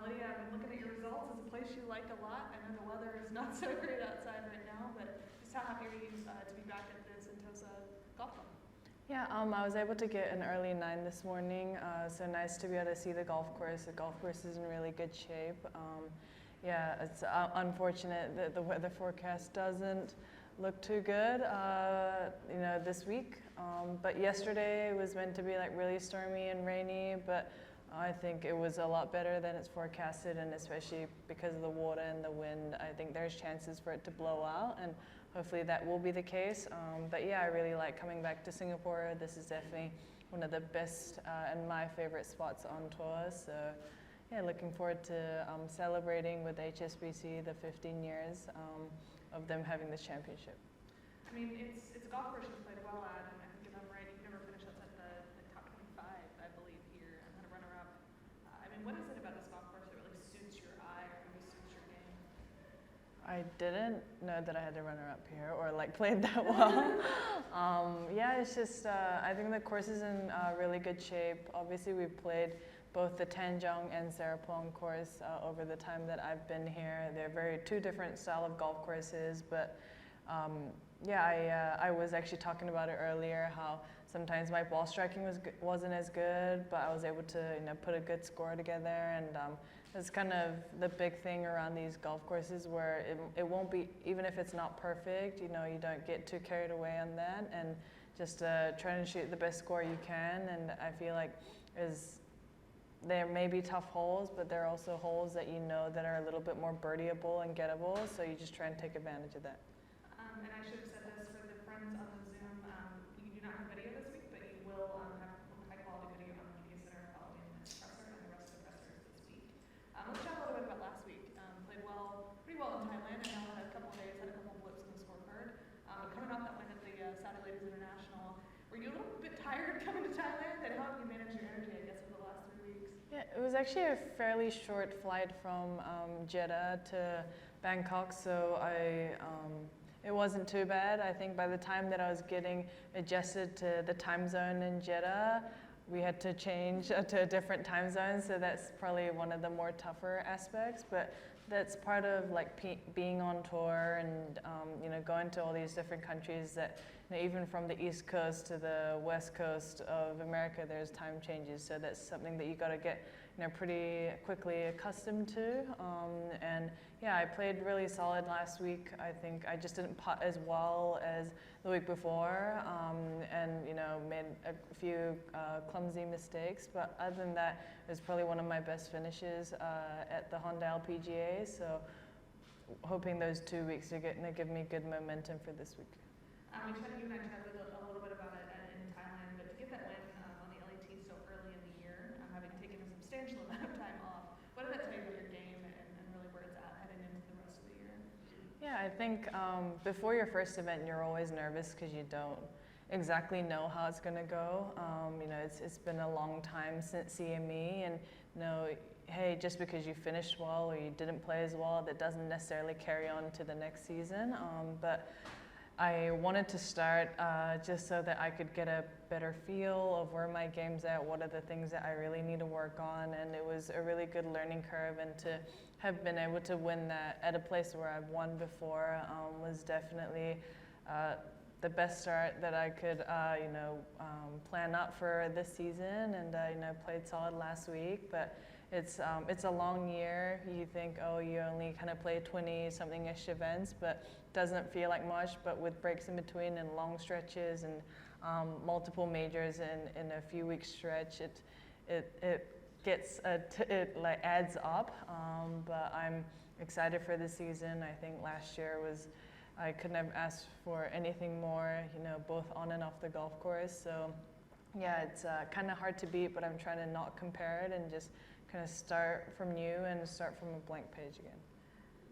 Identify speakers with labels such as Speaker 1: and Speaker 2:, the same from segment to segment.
Speaker 1: Lydia, I've been looking at your results. It's a place you like a lot. I know the weather is not so great outside right now, but just how happy are you to be back at the Sentosa Golf Club?
Speaker 2: Yeah, I was able to get an early 9 this morning, so nice to be able to see the golf course. The golf course is in really good shape. Yeah, it's unfortunate that the weather forecast doesn't look too good, this week. But yesterday was meant to be like really stormy and rainy, but I think it was a lot better than it's forecasted, and especially because of the water and the wind, I think there's chances for it to blow out, and hopefully that will be the case. But yeah, I really like coming back to Singapore. This is definitely one of the best and my favorite spots on tour. So yeah, looking forward to celebrating with HSBC the 15 years of them having this championship.
Speaker 1: I mean, it's a golf course you've played well at, and I think if I'm right, you've never finished outside the top 25, I believe, here, and had a runner-up. I mean, what is it about this golf course that really suits your eye or maybe suits your game?
Speaker 2: I didn't know that I had to runner-up here or like played that well. Yeah, it's just, I think the course is in really good shape. Obviously, we've played both the Tanjong and Serapong course over the time that I've been here. They're two different style of golf courses, but yeah, I was actually talking about it earlier, how sometimes my ball striking wasn't as good, but I was able to put a good score together, and it's kind of the big thing around these golf courses where it won't be, even if it's not perfect, you don't get too carried away on that, and just trying to shoot the best score you can. And I feel like there may be tough holes, but there are also holes that that are a little bit more birdieable and gettable, so you just try and take advantage of that.
Speaker 1: And I should have said this for the friends on the Zoom, you do not have video this week, but you will have high quality video on the media center following this presser and the rest of the pressers this week. Let's chat a little bit about last week. Played pretty well in Thailand. I know had a couple of days, had a couple of blips in the scorecard. But coming off that win at the Saudi Ladies International, were you a little bit tired coming to Thailand? And how have you managed your energy, I guess, for the last 3 weeks?
Speaker 2: Yeah, it was actually a fairly short flight from Jeddah to Bangkok, so it wasn't too bad. I think by the time that I was getting adjusted to the time zone in Jeddah, we had to change to a different time zone, so that's probably one of the more tougher aspects. But that's part of like being on tour and going to all these different countries that even from the East Coast to the West Coast of America, there's time changes. So that's something that you got to get pretty quickly accustomed to. And yeah, I played really solid last week. I think I just didn't putt as well as the week before, and made a few clumsy mistakes. But other than that, it was probably one of my best finishes at the Honda LPGA. So hoping those 2 weeks are going to give me good momentum for this week.
Speaker 1: You and I chatted a little bit about it in Thailand, but to get that win on the LAT so early in the year, having taken a substantial amount of time off, what did that tell you about your game and really where it's at heading into the rest of the year?
Speaker 2: Yeah, I think before your first event, you're always nervous because you don't exactly know how it's going to go. It's been a long time since CME, and hey, just because you finished well or you didn't play as well, that doesn't necessarily carry on to the next season. But I wanted to start just so that I could get a better feel of where my game's at, what are the things that I really need to work on, and it was a really good learning curve, and to have been able to win that at a place where I've won before was definitely the best start that I could plan out for this season, and played solid last week. But it's a long year. You think, oh, you only kind of play 20-something-ish events, but doesn't feel like much. But with breaks in between and long stretches and multiple majors in a few weeks stretch, it adds up. But I'm excited for this season. I think last year I couldn't have asked for anything more, both on and off the golf course. So yeah, it's kind of hard to beat, but I'm trying to not compare it and just kind of start from new and start from a blank page again.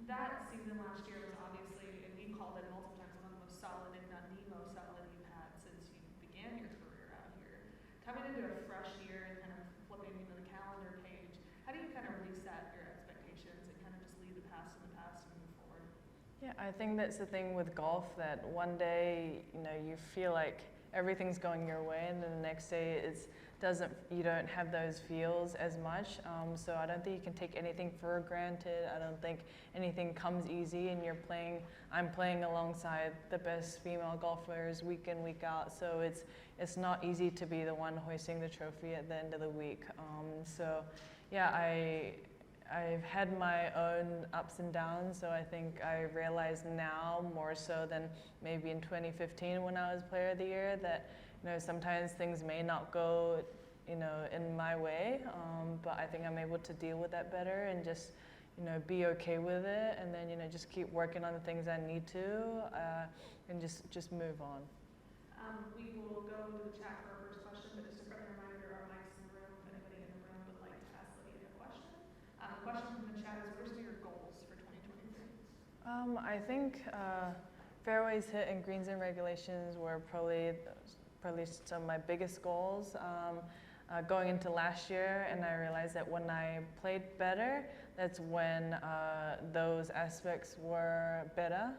Speaker 1: That season last year was obviously, and you called it multiple times, one of the most solid, if not the most solid you've had since you began your career out here. Coming into a fresh year and kind of flipping the calendar page, how do you kind of reset your expectations and kind of just leave the past in the past and move forward?
Speaker 2: Yeah, I think that's the thing with golf, that one day, you feel like everything's going your way, and then the next day you don't have those feels as much. So I don't think you can take anything for granted. I don't think anything comes easy, and I'm playing alongside the best female golfers week in, week out. So it's not easy to be the one hoisting the trophy at the end of the week. So yeah, I've had my own ups and downs, so I think I realize now more so than maybe in 2015 when I was Player of the Year that, you know, sometimes things may not go, you know, in my way, but I think I'm able to deal with that better and just, you know, be okay with it, and then, you know, just keep working on the things I need to, and just move on.
Speaker 1: We will go to the chat for our first question, but just a friendly reminder, our mics in the room, if anybody in the room would like to ask Lydia a question. The question from the chat is, what are some of your goals for 2023?
Speaker 2: I think fairways hit and greens and regulations were probably some of my biggest goals going into last year, and I realized that when I played better, that's when those aspects were better.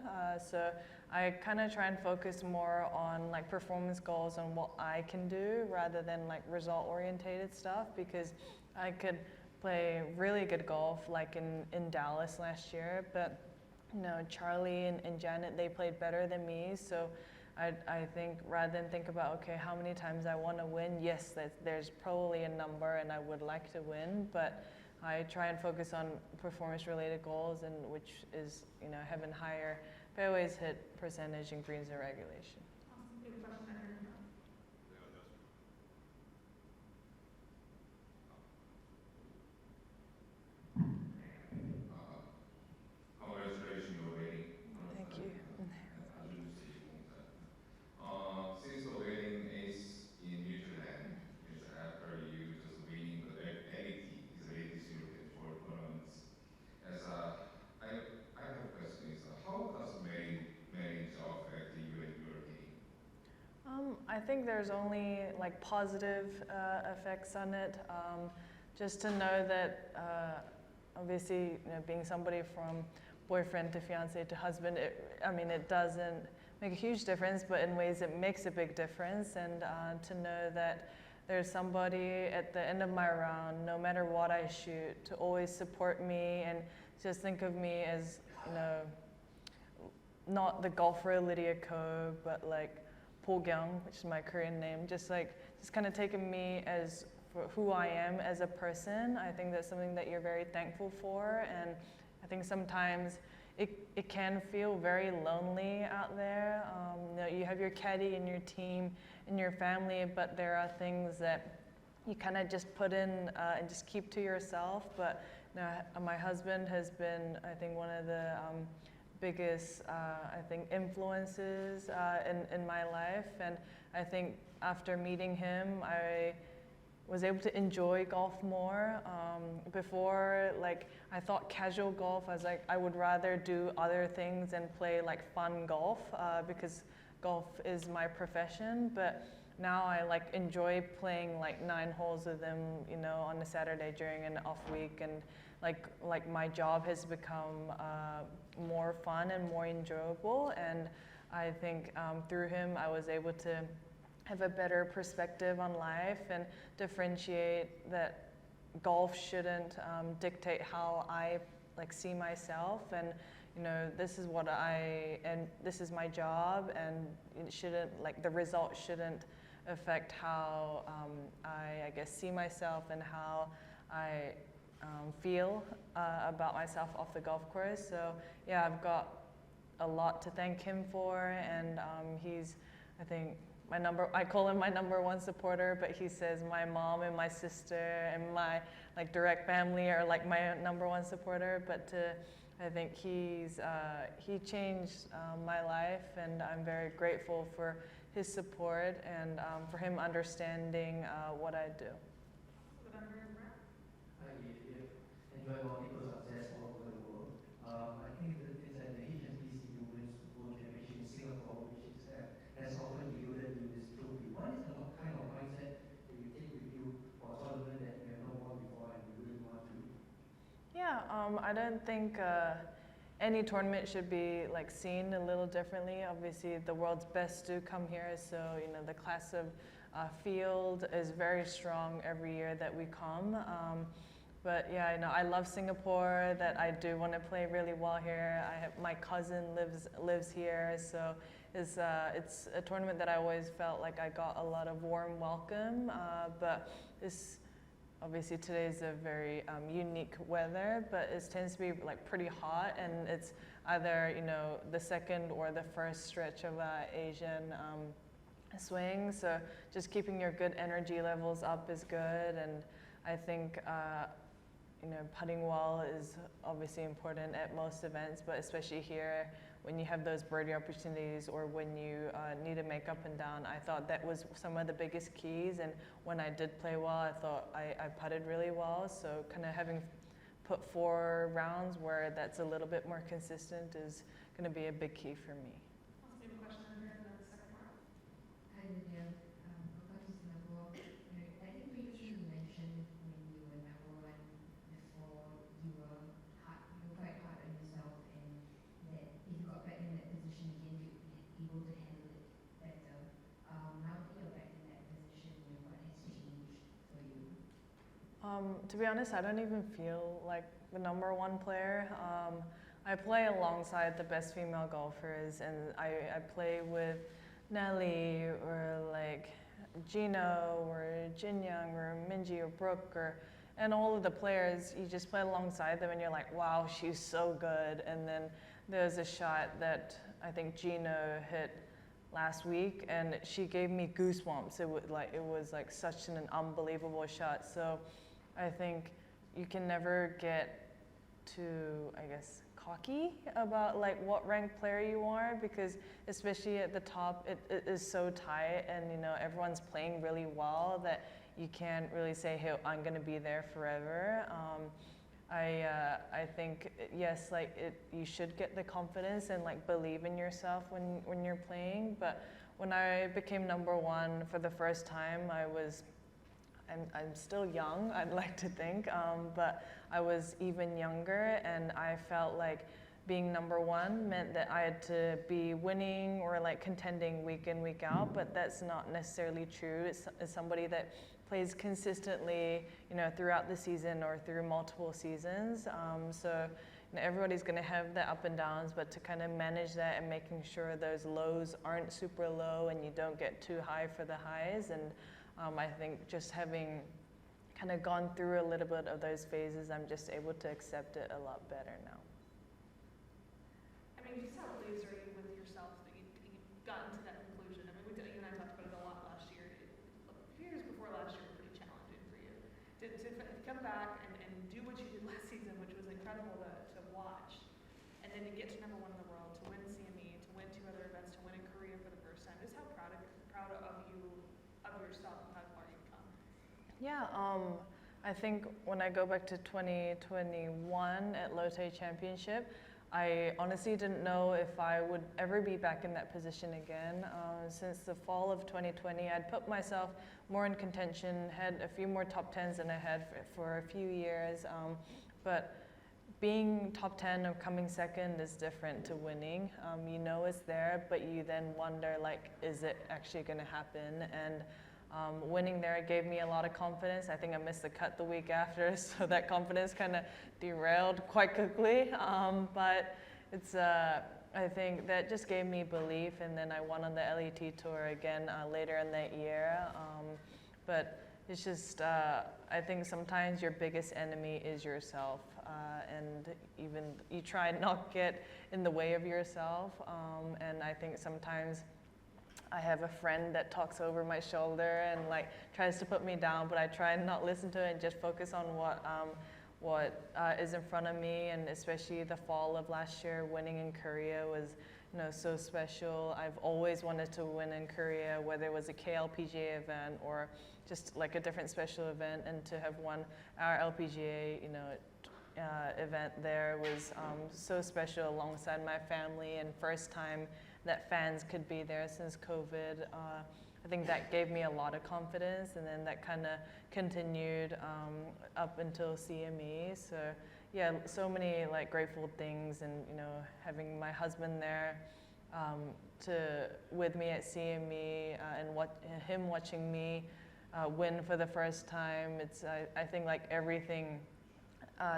Speaker 2: So I kind of try and focus more on like performance goals and what I can do rather than like result orientated stuff, because I could play really good golf like in Dallas last year, but you know, Charlie and Janet, they played better than me. So I think rather than think about, okay, how many times I want to win, yes, there's probably a number and I would like to win, but I try and focus on performance related goals, and which is, you know, having higher fairways hit percentage in greens and regulation.
Speaker 1: Awesome. Good question. I heard from.
Speaker 3: Congratulations, your wedding.
Speaker 2: Thank you.
Speaker 3: Since the wedding is in New Zealand, it's after you just winning the LET, is Ladies European Tour tournaments. I have a question: how does marriage affect you and your game?
Speaker 2: I think there's only like positive effects on it. Just to know that obviously, you know, being somebody from boyfriend to fiance to husband, it doesn't make a huge difference, but in ways it makes a big difference. And to know that there's somebody at the end of my round, no matter what I shoot, to always support me and just think of me as, you know, not the golfer Lydia Ko, but like Po Gyung, which is my Korean name, just kind of taking me as for who I am as a person. I think that's something that you're very thankful for, and I think sometimes it can feel very lonely out there. You know, you have your caddy and your team and your family, but there are things that you kind of just put in and just keep to yourself. But you know, my husband has been, I think, one of the biggest, I think, influences in my life. And I think after meeting him, I was able to enjoy golf more. Before, like, I thought casual golf, I was like, I would rather do other things and play like fun golf because golf is my profession. But now I like enjoy playing like 9 holes with them, you know, on a Saturday during an off week, and like my job has become more fun and more enjoyable. And I think through him, I was able to have a better perspective on life and differentiate that golf shouldn't dictate how I like see myself, and you know, this is what this is my job, and it shouldn't, like, the result shouldn't affect how I guess see myself and how I feel about myself off the golf course. So yeah, I've got a lot to thank him for, and he's, I think, I call him my #1 supporter, but he says my mom and my sister and my like direct family are like my #1 supporter. But I think he changed my life, and I'm very grateful for his support and for him understanding what I do.
Speaker 4: Hi, Lydia. Enjoy multiple success all over the world. I think that it's at the HSBC Women's Football Championship in Singapore, which has often yielded you this trophy. What is the kind of mindset that you take with you for a tournament that you have not won before and you really want to?
Speaker 2: Yeah, I don't think any tournament should be like seen a little differently. Obviously, the world's best do come here, so you know the class of field is very strong every year that we come. But yeah, you know, I love Singapore. That I do want to play really well here. I have my cousin lives here, so it's a tournament that I always felt like I got a lot of warm welcome. But this. Obviously today's a very unique weather, but it tends to be like pretty hot, and it's either you know the second or the first stretch of Asian swing. So just keeping your good energy levels up is good, and I think you know putting well is obviously important at most events, but especially here when you have those birdie opportunities or when you need to make up and down. I thought that was some of the biggest keys, and when I did play well, I thought I putted really well. So kind of having put 4 rounds where that's a little bit more consistent is going to be a big key for me.
Speaker 1: Let's do a question in here in the second row.
Speaker 5: Hi, Lydia. Welcome to Singapore. I think previously you mentioned when you were number 1 before, you were quite hard on yourself, and that if you got back in that position again, you'd be able to handle it better. Now that you're back in that position, what has changed for you?
Speaker 2: To be honest, I don't even feel like the number 1 player. I play alongside the best female golfers, and I play with Nelly or like Gino or Jin Young or Minji or Brooke and all of the players. You just play alongside them and you're like, wow, she's so good. And then there's a shot that I think Gino hit last week, and she gave me goosebumps. It was like such an unbelievable shot. So I think you can never get too, I guess, cocky about like what ranked player you are, because especially at the top, it is so tight, and you know everyone's playing really well that you can't really say, hey, I'm going to be there forever. I think yes, like you should get the confidence and like believe in yourself when you're playing. But when I became number 1 for the first time, I'm still young, I'd like to think, but I was even younger, and I felt like being number 1 meant that I had to be winning or like contending week in, week out, but that's not necessarily true. It's somebody that plays consistently, you know, throughout the season or through multiple seasons. So you know, everybody's going to have the up and downs, but to kind of manage that and making sure those lows aren't super low and you don't get too high for the highs. And I think just having kind of gone through a little bit of those phases, I'm just able to accept it a lot better now.
Speaker 1: I mean, just how pleased are you with yourself that you gotten to that conclusion? I mean, you and I talked about it a lot last year. A few years before last year were pretty challenging for you. To come back and do what you did last season, which was incredible to watch, and then to get to number 1 in the world, to win CME, to win 2 other events, to win in Korea for the first time. Just how proud of you, of yourself, and how far you've come.
Speaker 2: Yeah, I think when I go back to 2021 at Lotte Championship, I honestly didn't know if I would ever be back in that position again. Since the fall of 2020, I'd put myself more in contention, had a few more top 10s than I had for a few years, but being top 10 or coming second is different to winning. You know it's there, but you then wonder, like, is it actually going to happen? And winning there gave me a lot of confidence. I think I missed the cut the week after, so that confidence kind of derailed quite quickly. But it's, I think that just gave me belief, and then I won on the LET Tour again later in that year. But it's just, I think sometimes your biggest enemy is yourself, and even you try not get in the way of yourself. And I think sometimes I have a friend that talks over my shoulder and like tries to put me down, but I try and not listen to it and just focus on what is in front of me. And especially the fall of last year, winning in Korea was, you know, so special. I've always wanted to win in Korea, whether it was a KLPGA event or just like a different special event, and to have won our LPGA, you know, event there was so special alongside my family, and first time that fans could be there since COVID. I think that gave me a lot of confidence, and then that kind of continued up until CME. So yeah, so many like grateful things, and you know, having my husband there with me at CME and him watching me win for the first time. It's I think like everything.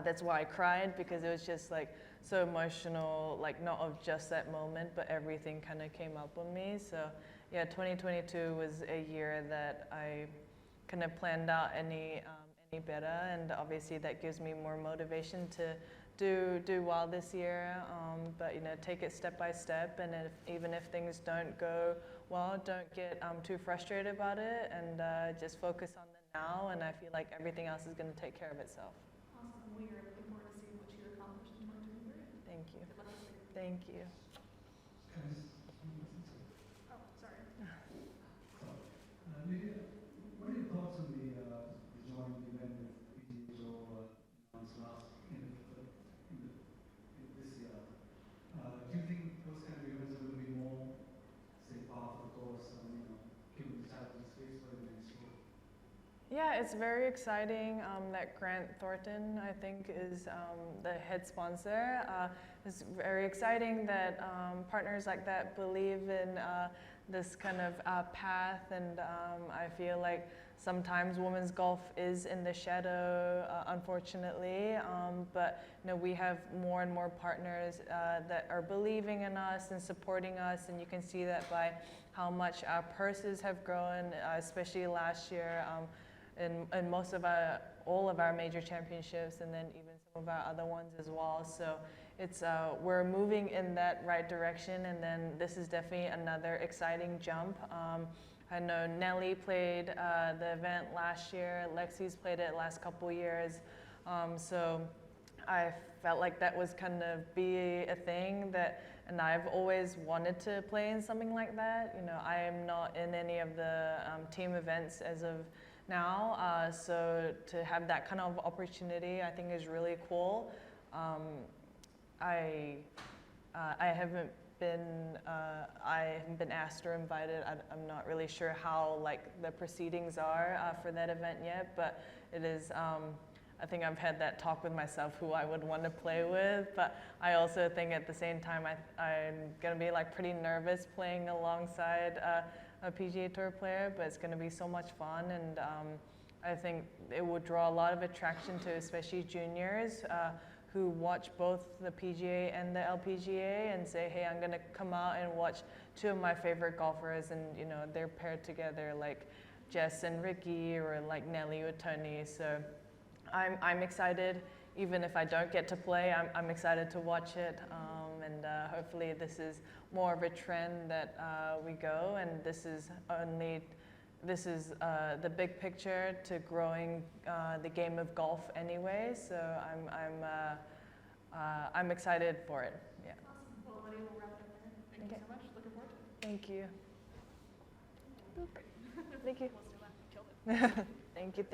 Speaker 2: That's why I cried, because it was just like so emotional, like not of just that moment, but everything kind of came up on me. So yeah, 2022 was a year that I kind of planned out any better, and obviously that gives me more motivation to do well this year. But you know, take it step by step, and even if things don't go well, don't get too frustrated about it, and just focus on the now. And I feel like everything else is going to take care of itself.
Speaker 1: Awesome. We are looking forward to seeing what you accomplish in 2023.
Speaker 2: Thank you.
Speaker 1: Good luck this year.
Speaker 2: Thank you.
Speaker 1: Oh, sorry.
Speaker 6: Lydia, what are your thoughts on the joint event with PGA announced this year? Do you think those kind of events are going to be more, say, par for the course, given the challenges faced by the next year?
Speaker 2: Yeah, it's very exciting that Grant Thornton, I think, is the head sponsor. It's very exciting that partners like that believe in this kind of path, and I feel like sometimes women's golf is in the shadow, unfortunately, but you know, we have more and more partners that are believing in us and supporting us, and you can see that by how much our purses have grown, especially last year. In most of all of our major championships, and then even some of our other ones as well. So it's we're moving in that right direction, and then this is definitely another exciting jump. I know Nelly played the event last year. Lexi's played it last couple years. So I felt like that was kind of be a thing that, and I've always wanted to play in something like that. You know, I am not in any of the team events as of now, so to have that kind of opportunity, I think is really cool. I haven't been asked or invited. I'm not really sure how like the proceedings are for that event yet, but it is. I think I've had that talk with myself who I would want to play with, but I also think at the same time I'm gonna be like pretty nervous playing alongside a PGA Tour player, but it's going to be so much fun, and I think it will draw a lot of attraction to especially juniors who watch both the PGA and the LPGA and say, hey, I'm going to come out and watch two of my favorite golfers, and you know, they're paired together like Jess and Ricky, or like Nelly with Tony. So I'm excited. Even if I don't get to play, I'm excited to watch it, and hopefully this is more of a trend that we go, and this is the big picture to growing the game of golf anyway. So I'm excited for it. Yeah.
Speaker 1: Awesome. Well, Lydia, we'll wrap it up there. Thank you so much. Looking forward to it.
Speaker 2: Thank you. Thank you.
Speaker 1: We'll still laugh. Killed it.
Speaker 2: Thank you.